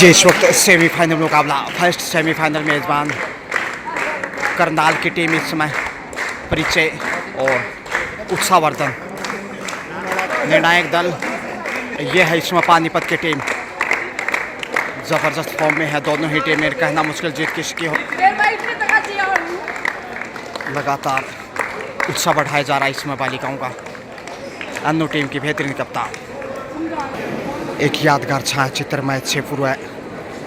ये इस वक्त सेमीफाइनल मुकाबला फर्स्ट सेमीफाइनल मेज़बान करनाल की टीम इस समय परिचय और उत्साहवर्धन निर्णायक दल ये है इसमें पानीपत की टीम ज़बरदस्त फॉर्म में है। दोनों ही टीमें कहना मुश्किल जीत किसकी हो। लगातार उत्साह बढ़ाया जा रहा है इसमें बालिकाओं का। अन्नू टीम की बेहतरीन कप्तान। एक यादगार छायाचित्र मैच से पूर्व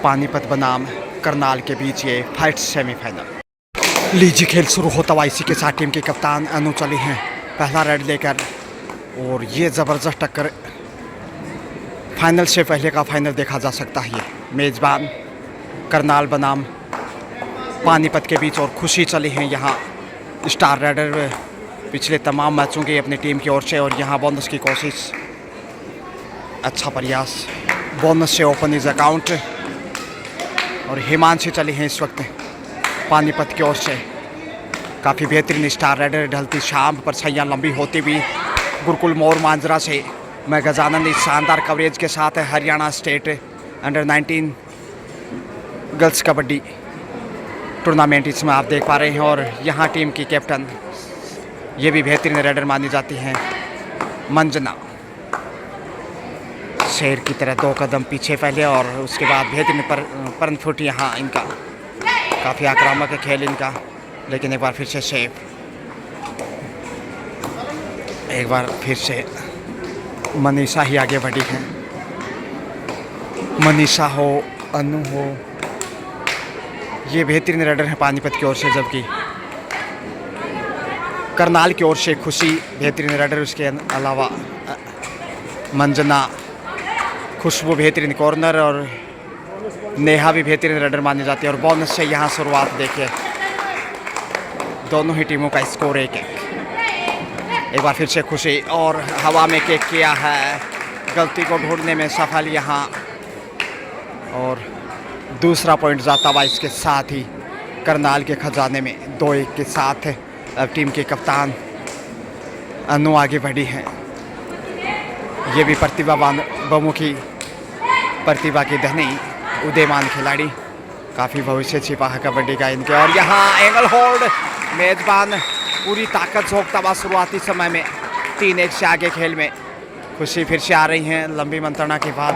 पानीपत बनाम करनाल के बीच ये फर्स्ट सेमीफाइनल। लीजिए खेल शुरू होता हुआ इसी के साथ टीम के कप्तान अनु चली हैं पहला रेड लेकर और ये ज़बरदस्त टक्कर फाइनल से पहले का फाइनल देखा जा सकता है। ये मेज़बान करनाल बनाम पानीपत के बीच और खुशी चली हैं यहाँ स्टार रेडर पिछले तमाम मैचों की अपनी टीम की ओर से और यहाँ बोनस की कोशिश। अच्छा प्रयास, बोनस से ओपन इज अकाउंट और हिमांशी चली हैं इस वक्त पानीपत की ओर से। काफ़ी बेहतरीन स्टार रेडर ढलती शाम पर सैया लंबी होती हुई गुरुकुल मोर मांजरा से मैं गजानंद इस शानदार कवरेज के साथ Haryana state under 19 girls kabaddi tournament इसमें आप देख पा रहे हैं। और यहाँ टीम की कैप्टन ये भी बेहतरीन रेडर मानी जाती हैं मंजना। शेर की तरह 2 कदम पीछे पहले और उसके बाद बेहतरीन परन फुट यहाँ इनका काफ़ी आक्रामक है खेल इनका। लेकिन एक बार फिर से शेफ, एक बार फिर से मनीषा ही आगे बढ़ी हैं। मनीषा हो अनु हो ये बेहतरीन रेडर है पानीपत की ओर से, जबकि करनाल की ओर से खुशी बेहतरीन रेडर। उसके अलावा मंजना, खुशबू बेहतरीन कॉर्नर और नेहा भी बेहतरीन रेडर मानी जाती है। और बोनस से यहाँ शुरुआत देखिए दोनों ही टीमों का स्कोर 1-1। एक बार फिर से खुशी और हवा में केक किया है, गलती को ढूंढने में सफल यहाँ। और दूसरा पॉइंट जाता हुआ इसके साथ ही करनाल के खजाने में 2-1 के साथ अब टीम के कप्तान अनु आगे बढ़ी हैं। ये भी प्रतिभावान बहुमुखी प्रतिभा की धनी उदयमान खिलाड़ी, काफ़ी भविष्य छिपा है कबड्डी का इनके। और यहाँ एंगल होल्ड, मेज़बान पूरी ताकत झोंकता हुआ शुरुआती समय में 3-1 से आगे खेल में। खुशी फिर से आ रही हैं लंबी मंत्रणा के बाद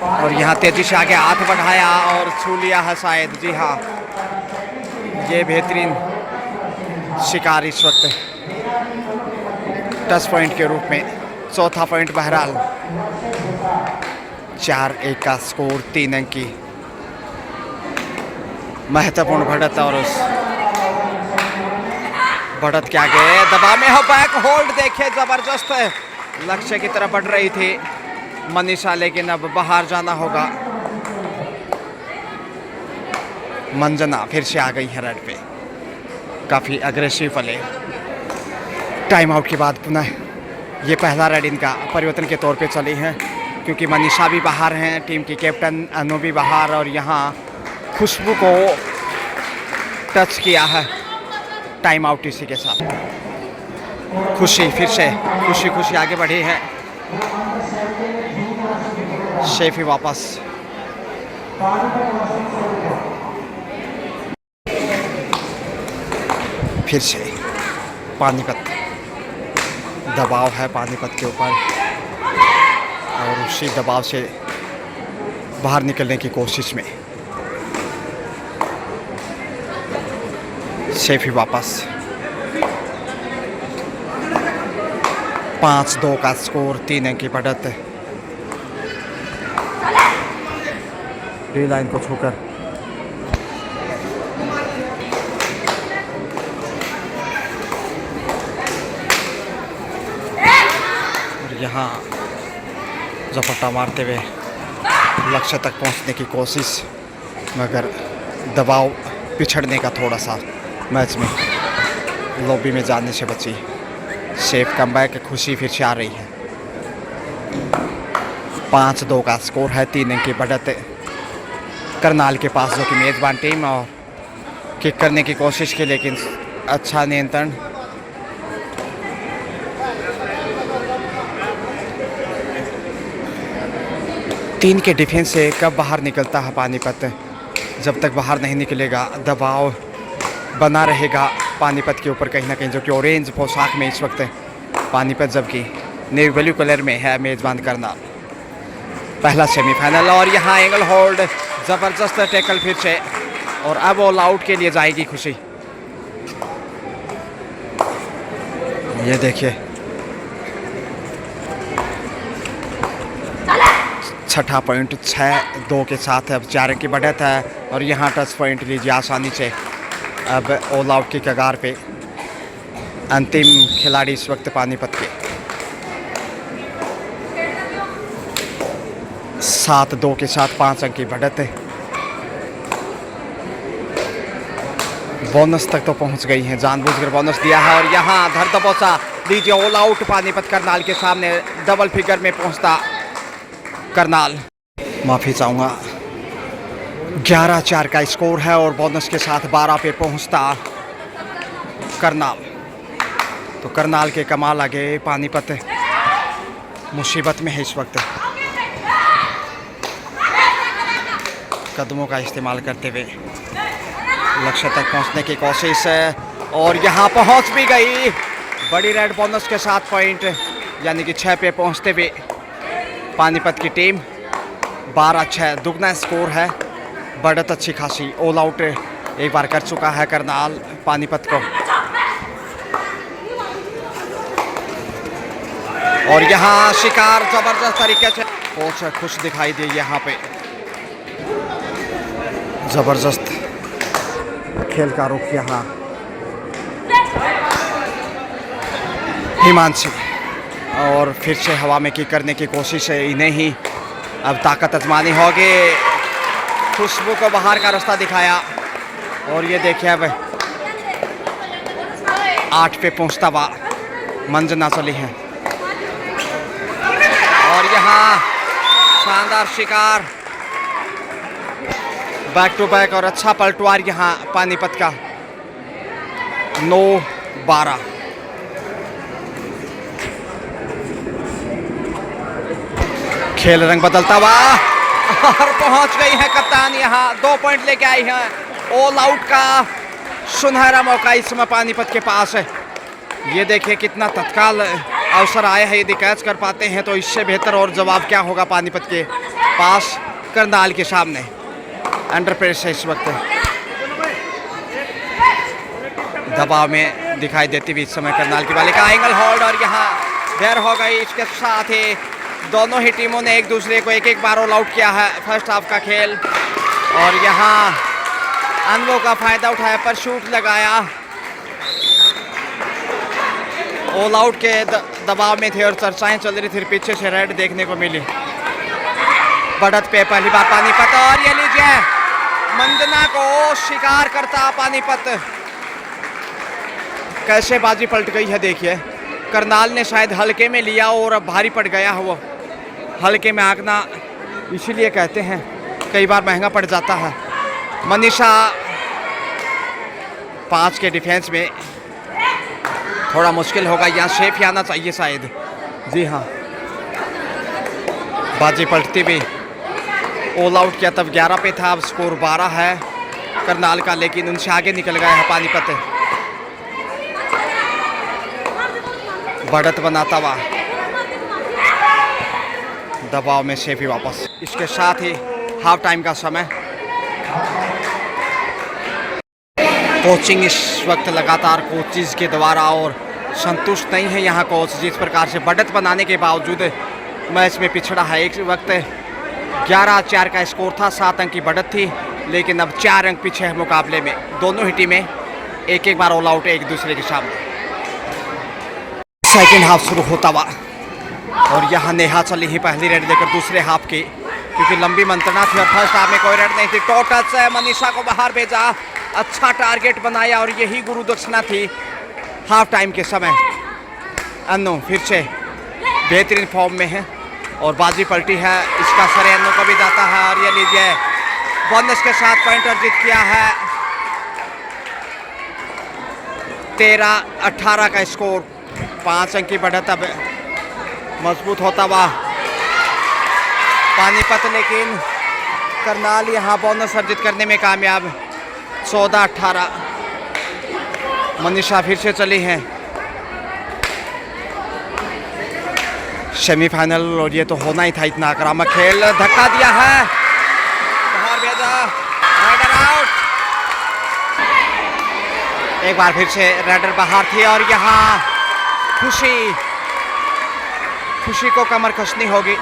और यहाँ तेजी से आगे हाथ बढ़ाया और छू लिया है शायद। जी हाँ, ये बेहतरीन शिकार इस वक्त टच पॉइंट के रूप में। चौथा पॉइंट बहरहाल 4-1 का स्कोर, 3 अंक की महत्वपूर्ण बढ़त। और उस बढ़त के आगे दबाव में हो बैक होल्ड देखे जबरदस्त लक्ष्य की तरफ बढ़ रही थी मनीषा, लेकिन अब बाहर जाना होगा। मंजना फिर से आ गई है रेड पे, काफ़ी अग्रेसिव प्ले। टाइम आउट के बाद पुनः ये पहला रेड इनका परिवर्तन के तौर पे चली है क्योंकि मनीषा भी बाहर हैं, टीम की कैप्टन अनु भी बाहर और यहाँ खुशबू को टच किया है। टाइम आउट इसी के साथ खुशी फिर से खुशी आगे बढ़ी है। शेफी वापस फिर से पानीपत, दबाव है पानीपत के ऊपर और उसी दबाव से बाहर निकलने की कोशिश में शेफी वापस। 5-2 का स्कोर, 3 अंक की बढ़त। डी लाइन को छूकर यहाँ झपट्टा मारते हुए लक्ष्य तक पहुँचने की कोशिश, मगर दबाव पिछड़ने का थोड़ा सा मैच में लॉबी में जाने से बची। सेफ कमबैक, खुशी फिर से आ रही है। 5-2 का स्कोर है, 3 अंक की बढ़त करनाल के पास, जो कि मेज़बान टीम। और किक करने की कोशिश की लेकिन अच्छा नियंत्रण। 3 के डिफेंस से कब बाहर निकलता है पानीपत? जब तक बाहर नहीं निकलेगा दबाव बना रहेगा पानीपत के ऊपर कहीं ना कहीं, जो कि ऑरेंज पोशाक में इस वक्त पानीपत जबकि नेवी ब्लू कलर में है मेज़बान करनाल। पहला सेमीफाइनल और यहाँ एंगल होल्ड, ज़बरदस्त टैकल फिर से और अब ऑल आउट के लिए जाएगी खुशी। ये देखिए छठा पॉइंट 6-2 के साथ अब 4 अंक की बढ़त है और यहाँ टच पॉइंट लीजिए आसानी से। अब ऑल आउट की कगार पे अंतिम खिलाड़ी इस वक्त पानीपत के। 7-2 के साथ 5 अंक की बढ़त है। बोनस तक तो पहुंच गई हैं, जानबूझकर बोनस दिया है और यहाँ धर दबोचा लीजिए ऑल आउट पानीपत करनाल के सामने। डबल फिगर में पहुंचता करनाल। माफ़ी चाहूँगा, 11-4 का स्कोर है और बोनस के साथ 12 पे पहुंचता करनाल। तो करनाल के कमाल आगे पानीपत मुसीबत में है इस वक्त। कदमों का इस्तेमाल करते हुए लक्ष्य तक पहुंचने की कोशिश है और यहां पहुंच भी गई। बड़ी रेड बोनस के साथ पॉइंट यानी कि 6 पे पहुंचते हुए पानीपत की टीम। 12-6 दुगना स्कोर है। बढ़त अच्छी खासी। ऑल आउट एक बार कर चुका है करनाल पानीपत को और यहाँ शिकार जबरदस्त तरीके से कोच खुश दिखाई दे। यहाँ पे जबरदस्त खेल का रुख यहाँ हिमांशु और फिर से हवा में की करने की कोशिश है। इन्हें ही अब ताकत आजमानी होगी। खुशबू को बाहर का रास्ता दिखाया और ये देखिए अब 8 पे पहुंचता हुआ मंजना चली है और यहाँ शानदार शिकार बैक टू बैक और अच्छा पलटवार यहाँ पानीपत का। 9-12 खेल रंग बदलता हुआ और पहुंच गई है कप्तान। यहाँ 2 पॉइंट लेके आई हैं। ऑल आउट का सुनहरा मौका इस समय पानीपत के पास है। ये देखिए कितना तत्काल अवसर आया है। यदि कैच कर पाते हैं तो इससे बेहतर और जवाब क्या होगा पानीपत के पास करनाल के सामने। अंडर प्रेस है इस वक्त, दबाव में दिखाई देती हुई इस समय करनाल की बालिका। एंगल होल्ड और यहाँ देर हो गई। इसके साथ ही दोनों ही टीमों ने एक दूसरे को एक बार ऑल आउट किया है फर्स्ट हाफ का खेल और यहाँ अनुभव का फायदा उठाया पर शूट लगाया। ऑल आउट के दबाव में थे और चर्चाएं चल रही थी। पीछे से रेड देखने को मिली। बढ़त पे पहली बार पानीपत और ये लीजिए मंदना को शिकार करता पानीपत। कैसे बाजी पलट गई है देखिए। करनाल ने शायद हल्के में लिया और अब भारी पड़ गया है। वो हल्के में आंकना इसीलिए कहते हैं कई बार महंगा पड़ जाता है। मनीषा 5 के डिफेंस में थोड़ा मुश्किल होगा। यहाँ शेफ ही आना चाहिए शायद। जी हाँ, बाजी पलटती भी ऑल आउट किया तब 11 पे था। अब स्कोर 12 है करनाल का, लेकिन उनसे आगे निकल गया है पानीपत। बढ़त बनाता हुआ दबाव में शेफी वापस। इसके साथ ही हाफ टाइम का समय। कोचिंग इस वक्त लगातार कोचिज के द्वारा और संतुष्ट नहीं है यहाँ कोच। जिस प्रकार से बढ़त बनाने के बावजूद मैच में पिछड़ा है। एक वक्त 11-4 का स्कोर था, 7 अंक की बढ़त थी, लेकिन अब 4 अंक पीछे है मुकाबले में। दोनों ही टीमें एक बार ऑल आउट एक दूसरे के सामने। सेकेंड हाफ शुरू होता हुआ और यहाँ नेहा चली ही पहली रेड लेकर दूसरे हाफ की, क्योंकि लंबी मंत्रणा थी और फर्स्ट हाफ में कोई रेड नहीं थी। टोटल से मनीषा को बाहर भेजा, अच्छा टारगेट बनाया और यही गुरु दक्षिणा थी हाफ टाइम के समय। अन्नू फिर से बेहतरीन फॉर्म में है और बाजी पलटी है। इसका श्रेय अन्नू को भी जाता है और ये लीजिए बोनस के साथ पॉइंट अर्जित किया है। 13-18 का स्कोर, 5 अंक की बढ़त अब मजबूत होता हुआ पानीपत, लेकिन करनाल यहाँ बोनस अर्जित करने में कामयाब। 14-18 मनीषा फिर से चली हैं सेमीफाइनल, और ये तो होना ही था। इतना आक्रामक खेल, धक्का दिया है, बाहर भेजा, राइडर आउट। एक बार फिर से राइडर बाहर थी और यहाँ खुशी को कमर कसनी होगी,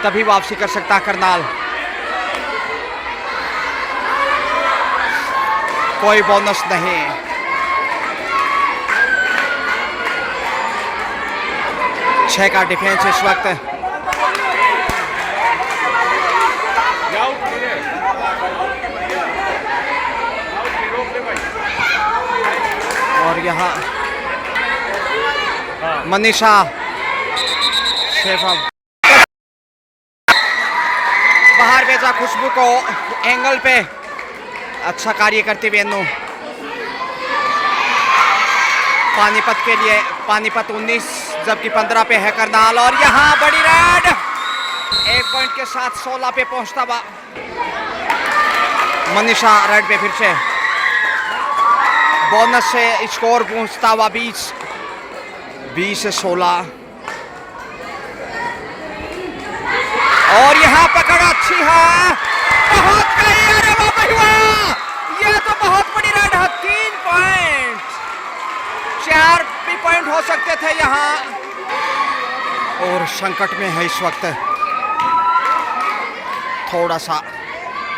तभी वापसी कर सकता करनाल। कोई बोनस नहीं। छह का डिफेंस इस वक्त। और यहाँ मनीषा बाहर भेजा खुशबू को एंगल पे, अच्छा कार्य करती हुए अनु। पानीपत के लिए, पानीपत 19 जबकि 15 पे है करनाल, और यहाँ बड़ी रेड 1 पॉइंट के साथ 16 पे पहुंचता हुआ मनीषा रेड पे फिर से बोनस से स्कोर पहुंचता हुआ 20 से 16। और यहाँ पकड़ अच्छी है, बहुत कही, अरे वाह, ये तो बहुत बड़ी रेड है। 3 पॉइंट, 4 भी पॉइंट हो सकते थे यहाँ, और संकट में है इस वक्त। थोड़ा सा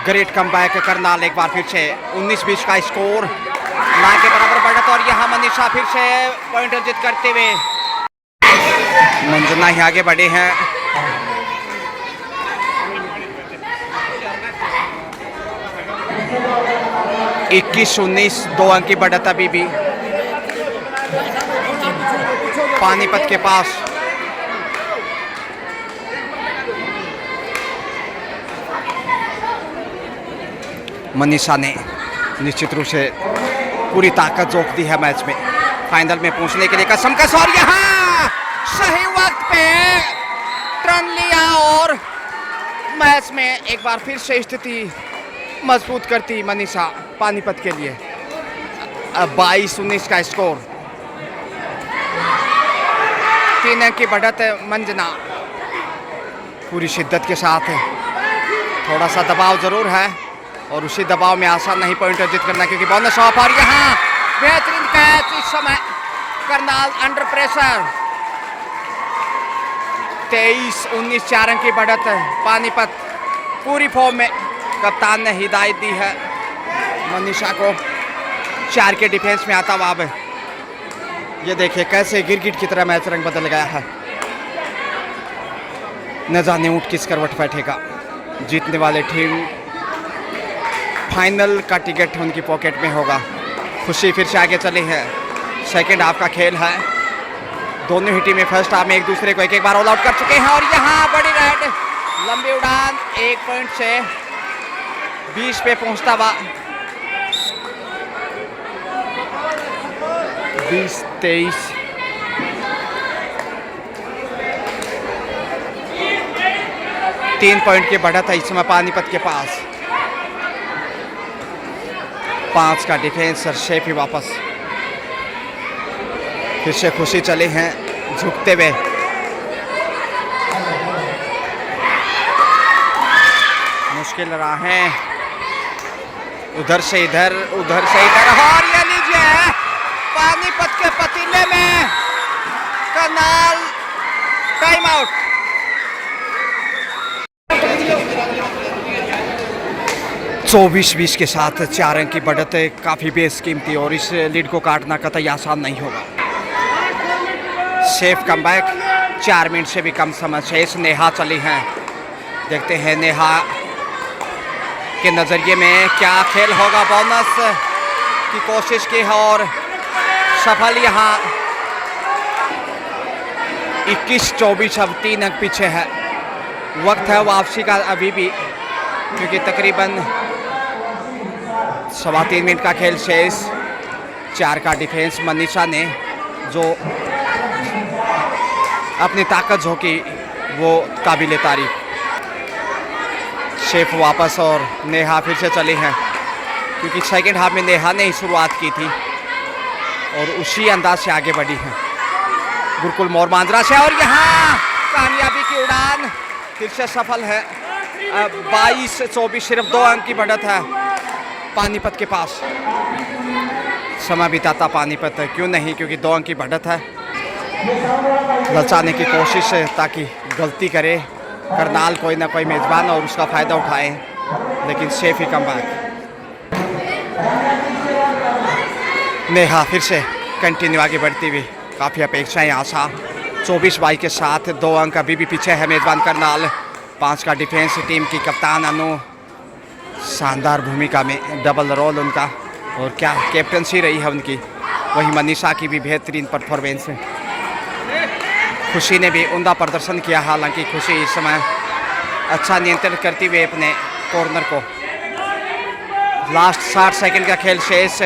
ग्रेट कमबैक करनाल, एक बार फिर से 19-20 का स्कोर ना के बराबर बढ़त, और यहाँ मनीषा फिर से पॉइंट अर्जित करते हुए मंजना ही आगे बढ़े हैं। इक्कीस 19 2 अंक की बढ़त अभी भी पानीपत के पास। मनीषा ने निश्चित रूप से पूरी ताकत झोंक दी है मैच में, फाइनल में पहुंचने के लिए कसम कस, और यहाँ सही वक्त पे टर्न लिया और मैच में एक बार फिर से स्थिति मजबूत करती मनीषा पानीपत के लिए। 22-19 का स्कोर, 3 अंक की बढ़त मंजना पूरी शिद्दत के साथ है। थोड़ा सा दबाव जरूर है, और उसी दबाव में आसान नहीं पॉइंट अर्जित करना, क्योंकि बोनस ऑफ, और यहाँ बेहतरीन कैच। इस समय करनाल अंडर प्रेशर। 23-19 4 अंक की बढ़त है। पानीपत पूरी फॉर्म में, कप्तान ने हिदायत दी है मनीषा को 4 के डिफेंस में आता हुआ। अब ये देखिए कैसे गिरगिट की तरह मैच रंग बदल गया है। न जाने ऊंट किस करवट बैठेगा। जीतने वाले टीम फाइनल का टिकट उनकी पॉकेट में होगा। खुशी फिर से आगे चली है। सेकेंड हाफ का खेल है, दोनों ही टीमें फर्स्ट हाफ में एक दूसरे को एक बार ऑल आउट कर चुके हैं, और यहाँ बड़ी रेड, लंबी उड़ान 1 पॉइंट से 20 पे पहुंचता हुआ 20-23। तीन पॉइंट की बढ़त है इस समय पानीपत के पास। 5 का डिफेंस और शेफ ही वापस। फिर से खुशी चले हैं झुकते हुए। मुश्किल राहें, उधर से इधर, उधर से इधर, और ये लीजिए पानीपत के पतीले में करनाल टाइम आउट। चौबीस 20 के साथ 4 अंक की बढ़त है, काफ़ी बेशकीमती, और इस लीड को काटना कतई आसान नहीं होगा। सेफ कमबैक, 4 मिनट से भी कम समय शेष नेहा चली हैं। देखते हैं नेहा के नज़रिए में क्या खेल होगा। बोनस की कोशिश की है और सफल। यहाँ 21-24, अब 3 अंक पीछे है। वक्त है वापसी का अभी भी, क्योंकि तकरीबन 3.25 मिनट का खेल शेष। 4 का डिफेंस मनीषा ने जो अपनी ताकत झोंकी वो काबिल तारीफ। शेफ वापस और नेहा फिर से चली हैं, क्योंकि सेकंड हाफ में नेहा ने ही शुरुआत की थी और उसी अंदाज से आगे बढ़ी हैं। गुरुकुल मोर मांजरा से और यहाँ कामयाबी की उड़ान फिर से सफल है। 22-24 सिर्फ 2 अंक की बढ़त है पानीपत के पास। समय बिताता पानीपत, क्यों नहीं, क्योंकि 2 अंक की बढ़त है। ललचाने की कोशिश है ताकि गलती करे करनाल कोई ना कोई मेजबान और उसका फ़ायदा उठाए, लेकिन सेफ ही कम बैक। नेहा फिर से कंटिन्यू आगे बढ़ती हुई, काफ़ी अपेक्षाएं आशा। 24-22 के साथ 2 अंक अभी भी पीछे है मेजबान करनाल। 5 का डिफेंस टीम की कप्तान अनु, शानदार भूमिका में डबल रोल उनका, और क्या कैप्टनसी रही है उनकी। वहीं मनीषा की भी बेहतरीन परफॉर्मेंस है। खुशी ने भी उमदा प्रदर्शन किया, हालांकि खुशी इस समय अच्छा नियंत्रण करती हुए अपने कॉर्नर को। लास्ट 60 सेकंड का खेल शेष,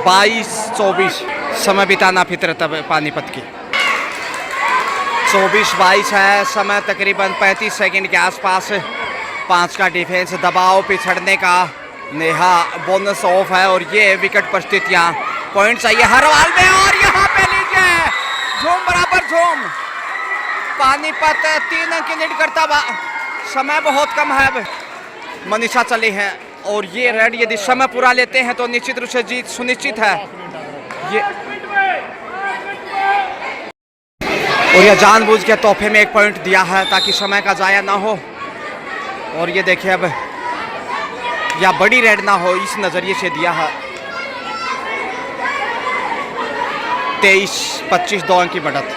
22-24 समय बिताना फितरत पानीपत की। 24-22 है समय, तकरीबन 35 सेकंड के आसपास। 5 का डिफेंस, दबाव पिछड़ने का। नेहा बोनस ऑफ है और ये विकेट परिस्थितियाँ। पॉइंट चाहिए हर बॉल में और यहाँ पे लीजिए झूम बराबर झूम। पानीपत 3 अंक की लीड करता हुआ, समय बहुत कम है अब। मनीषा चली है और ये रेड यदि समय पूरा लेते हैं तो निश्चित रूप से जीत सुनिश्चित है। ये और यह जानबूझ के तोहफे में 1 पॉइंट दिया है ताकि समय का जाया ना हो। और ये देखिए अब या बड़ी रेड ना हो, इस नज़रिए से दिया है। 23-25 2 अंक की बढ़त।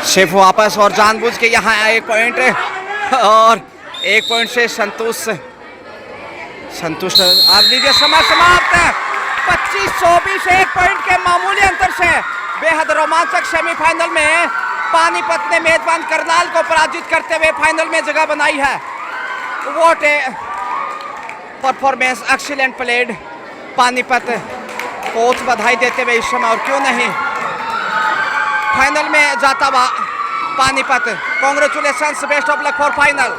शेफ वापस और जानबूझ के यहाँ 1 पॉइंट और 1 पॉइंट से संतुष्ट। आप लीजिए समय समाप्त। 25-24 1 पॉइंट के मामूली अंतर से बेहद रोमांचक सेमीफाइनल में पानीपत ने मेजबान करनाल को पराजित करते हुए फाइनल में जगह बनाई है। What A performance, excellent played. Panipat coach बधाई देते हुए इस समय, और क्यों नहीं, फाइनल में जाता हुआ Panipat. Congratulations, best of luck for final.